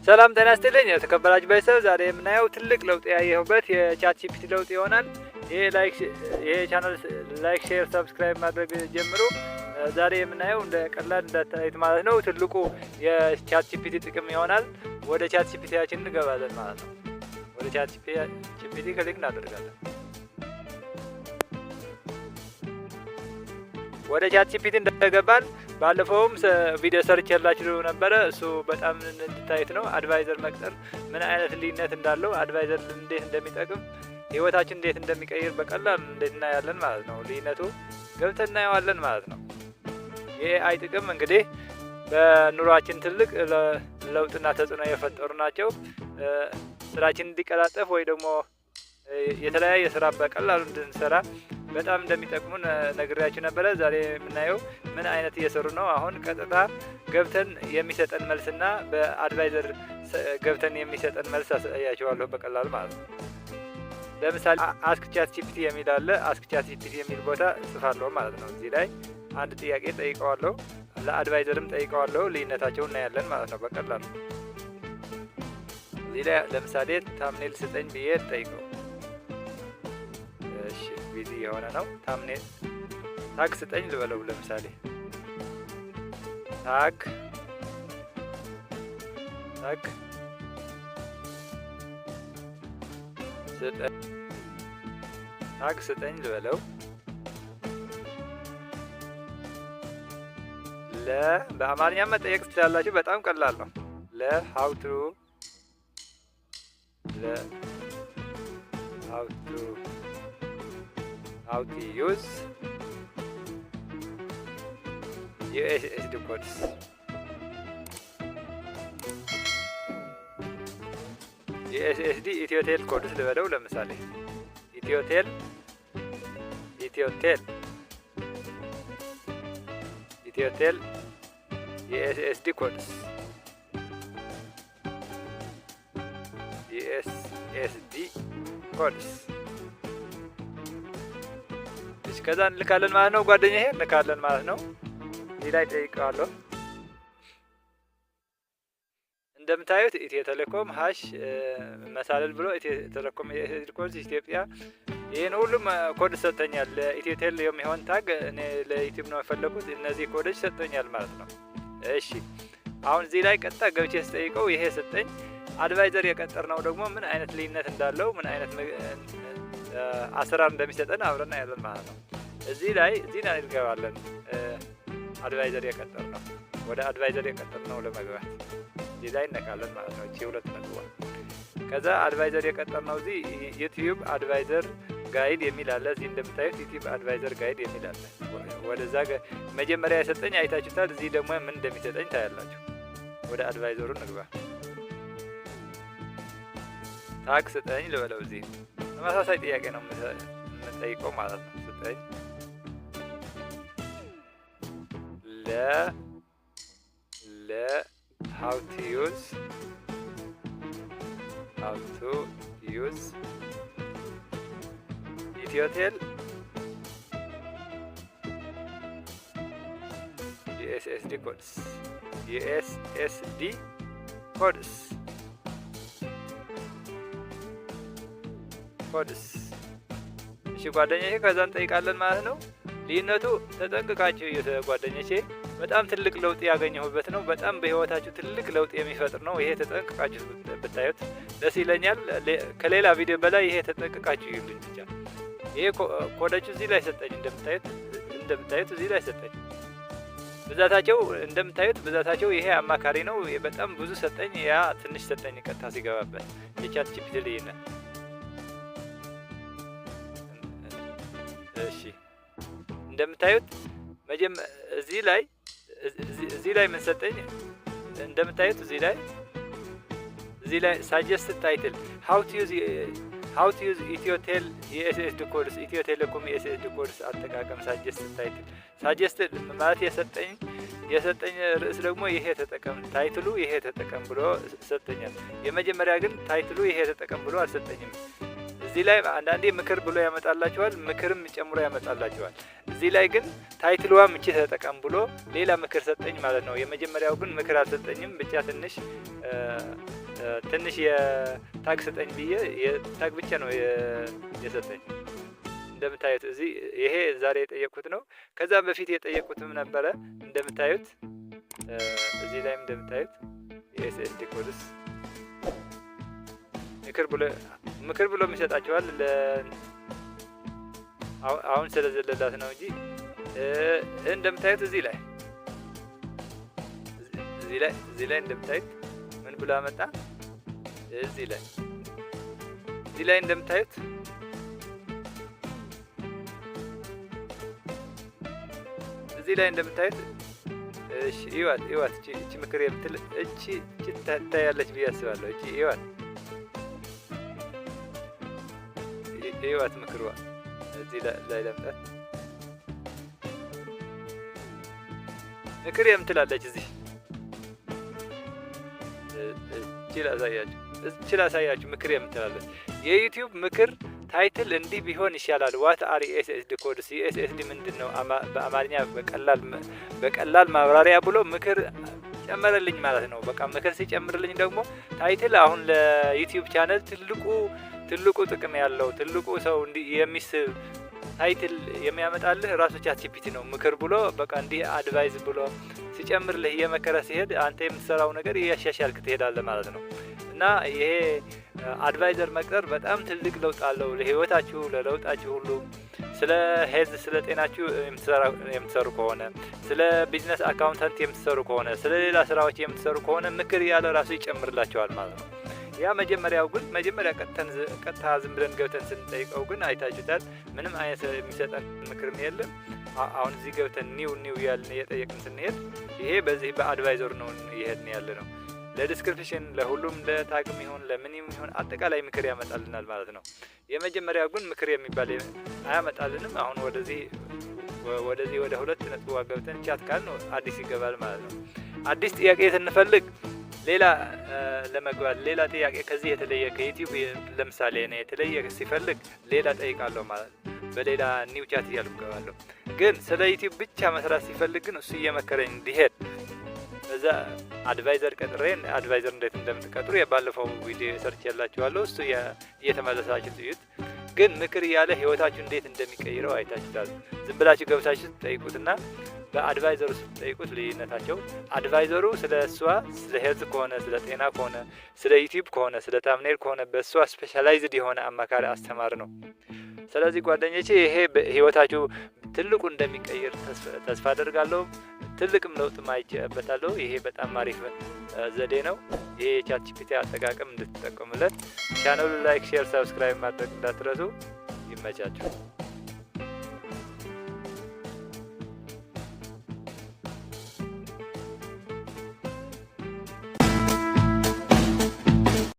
ሰላም ጤና ይስጥልኝ የተከበራችሁ ቤተሰብ፣ ዛሬ የምናየው ትልቅ ለውጥ ያየሁበት የቻትጂፒቲ ለውጥ ይሆናል። ይሄ ቻናል ላይክ፣ ሼር፣ ሰብስክራይብ ማድረግ ጀምሩ። ዛሬ የምናየው እንደ ቀላል እንዳታዩት ማለት ነው ትልቁ የቻትጂፒቲ ጥቅም ይሆናል። ወደ ቻትጂፒቲያችን እንገባለን ማለት ነው። ወደ ቻትጂፒቲ ክሊክ እናደርጋለን። ወደ ቻትጂፒቲ እንደገባን ባለፈውም ቪዲዮ ሰርቼላችሁ ነበረ። እሱ በጣም እንድታዩት ነው። አድቫይዘር መቅጠር ምን አይነት ልዩነት እንዳለው፣ አድቫይዘር እንዴት እንደሚጠቅም፣ ህይወታችን እንዴት እንደሚቀይር በቀላል እንዴት እናያለን ማለት ነው። ልዩነቱ ገብተን እናየዋለን ማለት ነው። የኤአይ ጥቅም እንግዲህ በኑሯችን ትልቅ ለውጥና ተጽዕኖ የፈጠሩ ናቸው። ስራችን እንዲቀላጠፍ ወይ ደግሞ የተለያየ ስራ በቀላሉ እንድንሰራ በጣም እንደሚጠቅሙን ነግሬያችሁ ነበረ። ዛሬ የምናየው ምን አይነት እየሰሩ ነው። አሁን ቀጥታ ገብተን የሚሰጠን መልስና በአድቫይዘር ገብተን የሚሰጠን መልስ አሳያችኋለሁ በቀላሉ ማለት ነው። ለምሳሌ አስክ ቻትጂፒቲ የሚል አለ። አስክ ቻትጂፒቲ የሚል ቦታ ጽፋለሁ ማለት ነው። እዚህ ላይ አንድ ጥያቄ ጠይቀዋለሁ፣ ለአድቫይዘርም ጠይቀዋለሁ። ልዩነታቸውን እናያለን ማለት ነው በቀላሉ። እዚህ ላይ ለምሳሌ ታምኔል ስጠኝ ብዬ ጠይቀው፣ እሺ ቢዚ የሆነ ነው። ታምኔል ታግ ስጠኝ ልበለው። ለምሳሌ ታግ ስጠኝ ልበለው። በአማርኛ መጠየቅ ትችላላችሁ። በጣም ቀላል ነው። how to use USSD codes. USSD ኢትዮቴል ኮድስ ልበለው። ለምሳሌ ኢትዮቴል USSD ኮድስ ከዛ እንልካለን ማለት ነው። ጓደኛዬ እንልካለን ማለት ነው። እዚህ ላይ ጠይቀዋለሁ። እንደምታዩት ኢትዮ ቴሌኮም ሃሽ መሳለል ብሎ ኢትዮ ቴሌኮም የኤስዲ ኢትዮጵያ ይሄን ሁሉም ኮድ ሰጥተኛል። ለኢትዮ ቴል የሚሆን ታግ እኔ ለዩቲዩብ ነው የፈለኩት። እነዚህ ኮዶች ሰጥተኛል ማለት ነው። እሺ አሁን እዚህ ላይ ቀጥታ ገብቼ ስጠይቀው ይሄ ሰጠኝ። አድቫይዘር የቀጠርነው ደግሞ ምን አይነት ልዩነት እንዳለው፣ ምን አይነት አሰራር እንደሚሰጠን አብረን እናያለን ማለት ነው። እዚህ ላይ እንገባለን። አድቫይዘር የቀጠርነው ወደ አድቫይዘር የቀጠርነው ለመግባት እዚህ ላይ እነካለን ማለት ነው። እቺ ሁለት ነጥቧል። ከዛ አድቫይዘር የቀጠርነው እዚህ ዩቲዩብ አድቫይዘር ጋይድ የሚል አለ። እዚህ እንደምታዩት ዩቲዩብ አድቫይዘር ጋይድ የሚል አለ። ወደዛ መጀመሪያ የሰጠኝ አይታችሁታል። እዚህ ደግሞ ምን እንደሚሰጠኝ ታያላችሁ። ወደ አድቫይዘሩ እንግባ። ታግ ስጠኝ ልበለው። እዚህ ተመሳሳይ ጥያቄ ነው የምጠይቀው ማለት ነው። ስጠኝ how to use ኢትዮቴል USSD codes እሺ ጓደኞቼ፣ ከዛ እንጠይቃለን ማለት ነው። ልዩነቱ ተጠንቅቃችሁ ጓደኞቼ፣ በጣም ትልቅ ለውጥ ያገኘሁበት ነው። በጣም በህይወታችሁ ትልቅ ለውጥ የሚፈጥር ነው። ይሄ ተጠንቅቃችሁ ብታዩት ደስ ይለኛል። ከሌላ ቪዲዮ በላይ ይሄ ተጠንቅቃችሁ ይሉኝ ብቻ። ይሄ ኮዶቹ እዚህ ላይ ሰጠኝ። እንደምታዩት እዚህ ላይ ሰጠኝ። ብዛታቸው ይሄ አማካሪ ነው። በጣም ብዙ ሰጠኝ። ያ ትንሽ ሰጠኝ ቀጥታ ሲገባበት የቻትጂፒቲ ልዩነት። እሺ እንደምታዩት እዚህ ላይ ምን ሰጠኝ? እንደምታዩት እዚህ ላይ ሳጀስት ታይትል how to use ኢትዮቴል የኤስኤስዲ ኮድስ ኢትዮ ቴሌኮም የኤስኤስዲ ኮድስ አጠቃቀም ሳጀስት ታይትል። ሳጀስት ማለት የሰጠኝ ርዕስ ደግሞ ይሄ ተጠቀም፣ ታይትሉ ይሄ ተጠቀም ብሎ ሰጠኛል። የመጀመሪያ ግን ታይትሉ ይሄ ተጠቀም ብሎ አልሰጠኝም። እዚህ ላይ አንዳንዴ ምክር ብሎ ያመጣላችኋል፣ ምክርም ጨምሮ ያመጣላችኋል። እዚህ ላይ ግን ታይትሏ ምቺ ተጠቀም ብሎ ሌላ ምክር ሰጠኝ ማለት ነው። የመጀመሪያው ግን ምክር አልሰጠኝም፣ ብቻ ትንሽ የታግ ሰጠኝ ብዬ የታግ ብቻ ነው የሰጠኝ። እንደምታዩት እዚህ ይሄ ዛሬ የጠየቁት ነው። ከዛ በፊት የጠየቁትም ነበረ እንደምታዩት። እዚህ ላይም እንደምታዩት የኤስኤስዲ ኮድስ ምክር ብሎ የሚሰጣቸዋል። አሁን ስለዘለላት ነው እንጂ እንደምታዩት እዚህ ላይ እንደምታዩት ምን ብሎ አመጣ። እዚህ ላይ እንደምታዩት እሺ ይዋት እቺ ምክር የምትል እቺ ታያለች ብዬ አስባለሁ። እቺ ይዋት ምክሯ እዚህ ላይ ለምጣት ምክር የምትላለች እዚህ እቺ ላሳያችሁ ምክር የምትላለች የዩቲዩብ ምክር ታይትል እንዲህ ቢሆን ይሻላል። ዋት አር ኤስኤስዲ ኮድስ? ኤስኤስዲ ምንድነው? በአማርኛ በቀላል ማብራሪያ ብሎ ምክር ጨመረልኝ ማለት ነው። በቃ ምክር ሲጨምርልኝ ደግሞ ታይትል አሁን ለዩቲዩብ ቻናል ትልቁ ጥቅም ያለው ትልቁ ሰው የሚስብ ታይትል የሚያመጣልህ ራሱ ቻትጂፒቲ ነው። ምክር ብሎ በቃ እንዲህ አድቫይዝ ብሎ ሲጨምርልህ እየመከረ ሲሄድ አንተ የምትሰራው ነገር እያሻሻልክ ትሄዳለህ ማለት ነው። እና ይሄ አድቫይዘር መቅጠር በጣም ትልቅ ለውጥ አለው ለህይወታችሁ፣ ለለውጣችሁ ሁሉ። ስለ ሄልዝ ስለ ጤናችሁ የምትሰሩ ከሆነ፣ ስለ ቢዝነስ አካውንታንት የምትሰሩ ከሆነ፣ ስለ ሌላ ስራዎች የምትሰሩ ከሆነ ምክር ያለ ራሱ ይጨምርላችኋል ማለት ነው። ያ መጀመሪያ ቀጥታ ዝም ብለን ገብተን ስንጠይቀው ግን አይታችሁታል፣ ምንም አይነት የሚሰጠን ምክርም የለም። አሁን እዚህ ገብተን ኒው ያልን የጠየቅን ስንሄድ ይሄ በዚህ በአድቫይዘር ነው እየሄድን ያለ ነው። ለዲስክሪፕሽን ለሁሉም ለታግም ይሁን ለምንም ይሁን አጠቃላይ ምክር ያመጣልናል ማለት ነው። የመጀመሪያው ግን ምክር የሚባል አያመጣልንም። አሁን ወደዚህ ወደ 2 ነጥብ ገብተን ቻት ካልን አዲስ ይገባል ማለት ነው። አዲስ ጥያቄ ስንፈልግ ሌላ ለመግባት ሌላ ጥያቄ ከዚህ የተለየ ከዩቲዩብ ለምሳሌ እኔ የተለየ ሲፈልግ ሌላ ጠይቃለሁ ማለት ነው። በሌላ ኒው ቻት እያልኩ እገባለሁ። ግን ስለ ዩቲዩብ ብቻ መስራት ሲፈልግ ግን እሱ እየመከረኝ እንዲሄድ እዛ አድቫይዘር ቀጥሬን አድቫይዘር እንዴት እንደምትቀጥሩ የባለፈው ቪዲዮ ሰርች ያላችኋለሁ። እሱ እየተመለሳችሁ ትዩት። ግን ምክር እያለ ህይወታችሁ እንዴት እንደሚቀይረው አይታችኋል። ዝም ብላችሁ ገብታችሁ ጠይቁትና በአድቫይዘሩ ስትጠይቁት ልዩነታቸው አድቫይዘሩ ስለ እሷ ስለ ሄልዝ ከሆነ ስለ ጤና ከሆነ ስለ ዩቲዩብ ከሆነ ስለ ታምኔል ከሆነ በእሷ ስፔሻላይዝድ የሆነ አማካሪ አስተማሪ ነው። ስለዚህ ጓደኞቼ ይሄ ህይወታችሁ ትልቁ እንደሚቀይር ተስፋ አደርጋለሁ። ትልቅም ለውጥ ማይጨበታለሁ። ይሄ በጣም አሪፍ ዘዴ ነው። ይሄ የቻትጂፒቲ አጠቃቀም እንድትጠቀሙለት። ቻናሉን ላይክ፣ ሼር፣ ሰብስክራይብ ማድረግ እንዳትረሱ። ይመቻችሁ።